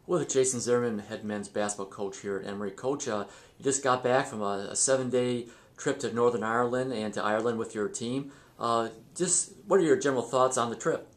With Jason Zimmerman, head men's basketball coach here at Emory. Coach, you just got back from a 7-day trip to Northern Ireland and to Ireland with your team. Just what are your general thoughts on the trip?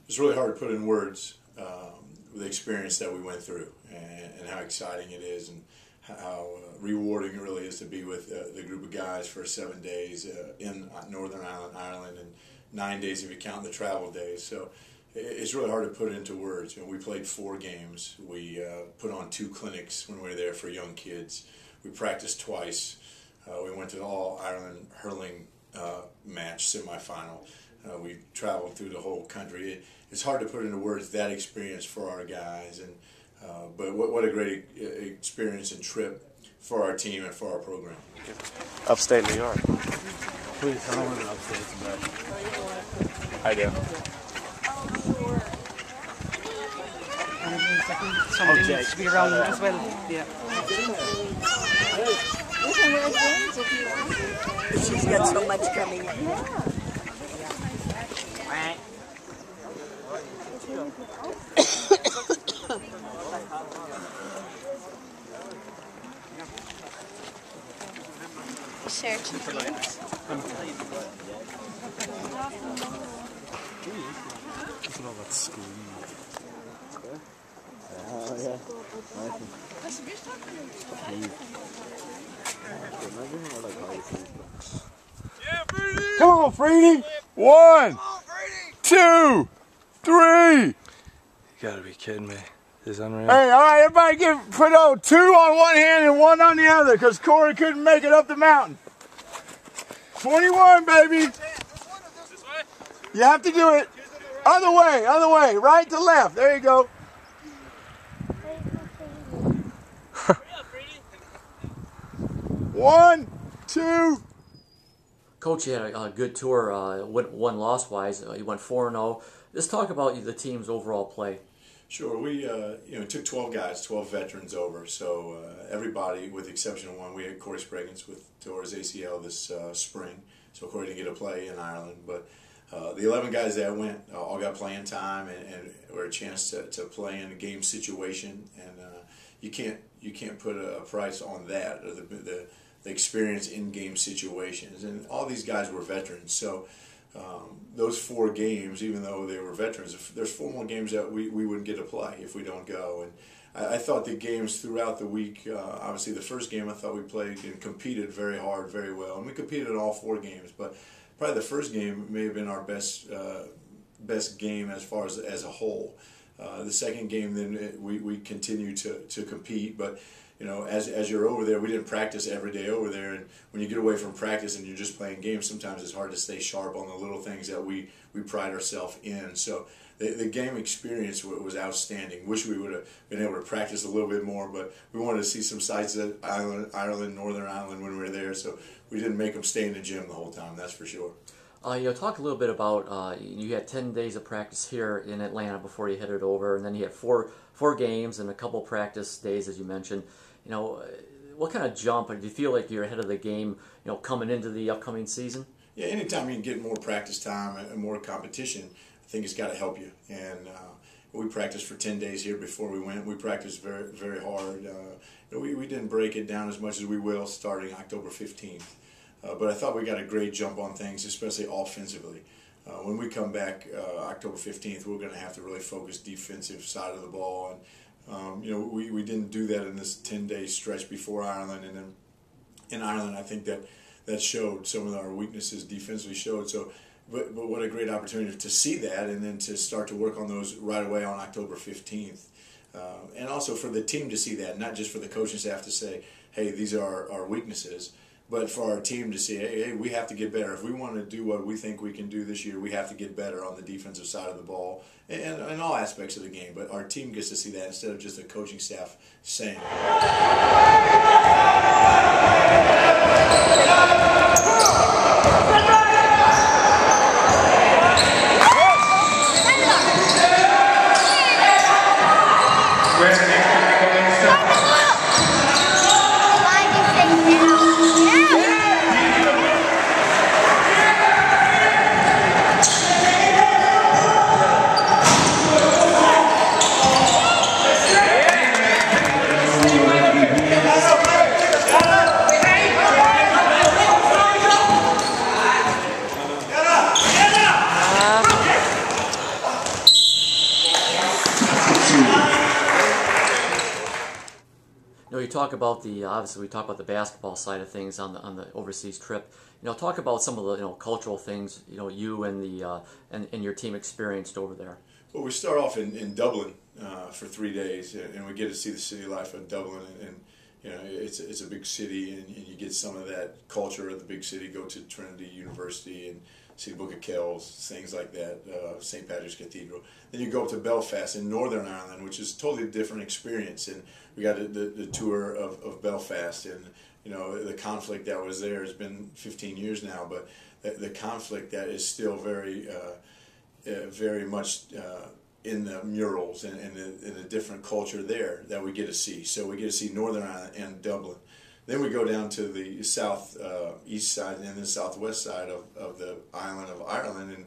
It's really hard to put in words the experience that we went through and how exciting it is and how rewarding it really is to be with the group of guys for 7 days in Northern Ireland and 9 days if you count the travel days. So it's really hard to put into words. You know, we played 4 games. We put on 2 clinics when we were there for young kids. We practiced twice. We went to the All-Ireland hurling match semifinal. We traveled through the whole country. It's hard to put into words that experience for our guys, and but what a great experience and trip for our team and for our program. Upstate New York. Please, I don't live in upstate, but I do. Something to be around as well. Yeah. She's got so much coming in. Sure. come on, Freedy! 1, 2, 3. You gotta be kidding me. This is unreal. Hey, all right, everybody put 2 on one hand and 1 on the other, because Corey couldn't make it up the mountain. 21, baby. You have to do it. Other way, right to left. There you go. One, 2. Coach, you had a good tour, won loss-wise. You went 4-0. Let's talk about the team's overall play. Sure, we took 12 guys, 12 veterans over. So everybody, with the exception of one, we had Corey Spraggins tore his ACL this spring. So Corey didn't get to play in Ireland, but the 11 guys that went all got playing time and were a chance to play in a game situation. And you can't put a price on that, or the experience in game situations. And all these guys were veterans, so. Those 4 games, even though they were veterans, there's 4 more games that we wouldn't get to play if we don't go. And I thought the games throughout the week, obviously the first game I thought we played and competed very hard, very well. And we competed in all 4 games, but probably the first game may have been our best game as far as a whole. The second game, then we continued to compete, but you know, as you're over there, we didn't practice every day over there, and when you get away from practice and you're just playing games, sometimes it's hard to stay sharp on the little things that we pride ourselves in. So the game experience was outstanding. Wish we would have been able to practice a little bit more, but we wanted to see some sights at Ireland, Northern Ireland when we were there, so we didn't make them stay in the gym the whole time, that's for sure. Talk a little bit about, you had 10 days of practice here in Atlanta before you headed over, and then you had four games and a couple practice days, as you mentioned. You know, what kind of jump, or do you feel like you're ahead of the game, you know, coming into the upcoming season? Yeah, anytime you can get more practice time and more competition, I think it's got to help you. And we practiced for 10 days here before we went. We practiced very, very hard. We didn't break it down as much as we will starting October 15th. But I thought we got a great jump on things, especially offensively. When we come back October 15th, we're going to have to really focus defensive side of the ball. And we didn't do that in this 10-day stretch before Ireland, and then in Ireland, I think that showed some of our weaknesses defensively showed. So, but what a great opportunity to see that, and then to start to work on those right away on October 15th, and also for the team to see that, not just for the coaching staff to say, hey, these are our weaknesses, but for our team to see, hey, we have to get better. If we want to do what we think we can do this year, we have to get better on the defensive side of the ball and in all aspects of the game. But our team gets to see that instead of just the coaching staff saying talk about the obviously we talk about the basketball side of things on the overseas trip. Talk about some of the cultural things you and the and your team experienced over there. Well, we start off in Dublin for 3 days, and we get to see the city life of Dublin, and it's a big city, and you get some of that culture of the big city. Go to Trinity University and see the Book of Kells, things like that, St. Patrick's Cathedral. Then you go up to Belfast in Northern Ireland, which is a totally different experience, and we got the tour of Belfast, and the conflict that was there has been 15 years now, but the conflict that is still very much in the murals and in a different culture there that we get to see. So we get to see Northern Ireland and Dublin. Then we go down to the south east side and the southwest side of the island of Ireland,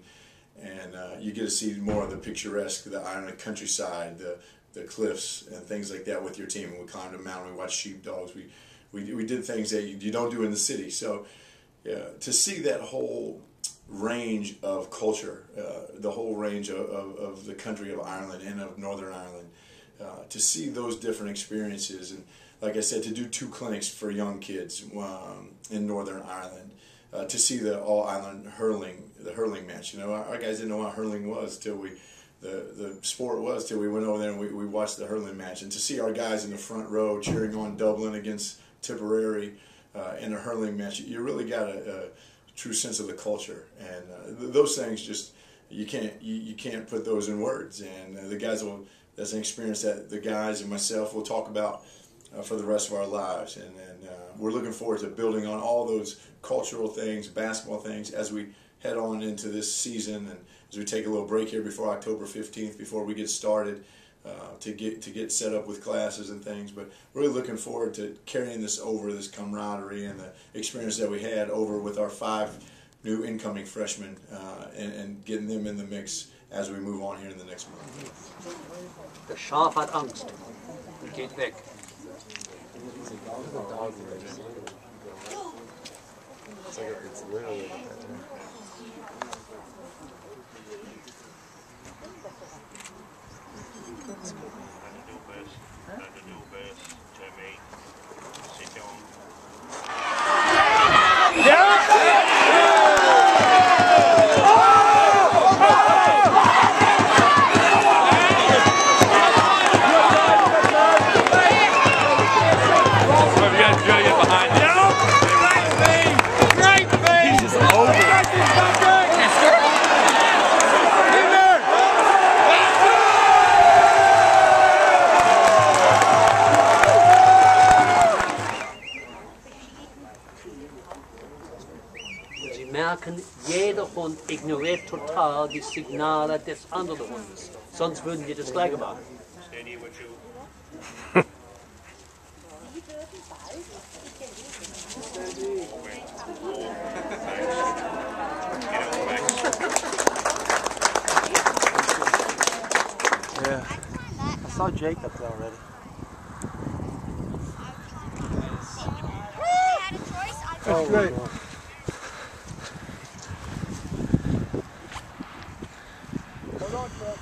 and you get to see more of the picturesque, the Ireland countryside, the cliffs and things like that with your team. And we climbed a mountain, we watched sheepdogs, we did things that you don't do in the city. So to see that whole range of culture, the whole range of the country of Ireland and of Northern Ireland, to see those different experiences, and like I said, to do 2 clinics for young kids in Northern Ireland, to see the all-Ireland hurling match. Our guys didn't know what hurling was till the sport was till we went over there and we watched the hurling match, and to see our guys in the front row cheering on Dublin against Tipperary in a hurling match, you really got a true sense of the culture, and those things just you can't put those in words, and the guys that's an experience that the guys and myself will talk about for the rest of our lives, and we're looking forward to building on all those cultural things, basketball things, as we head on into this season, and as we take a little break here before October 15th, before we get started to get set up with classes and things. But really looking forward to carrying this over, this camaraderie and the experience that we had over with our 5 new incoming freshmen, and getting them in the mix as we move on here in the next month. De schaaf had angst. Geht weg. It's literally like that. Jeder Hund ignoriert total die Signale des anderen Hundes. Sonst würden die das gleiche machen. Yeah. I saw Jacob already. That's great. Hold on, Chuck.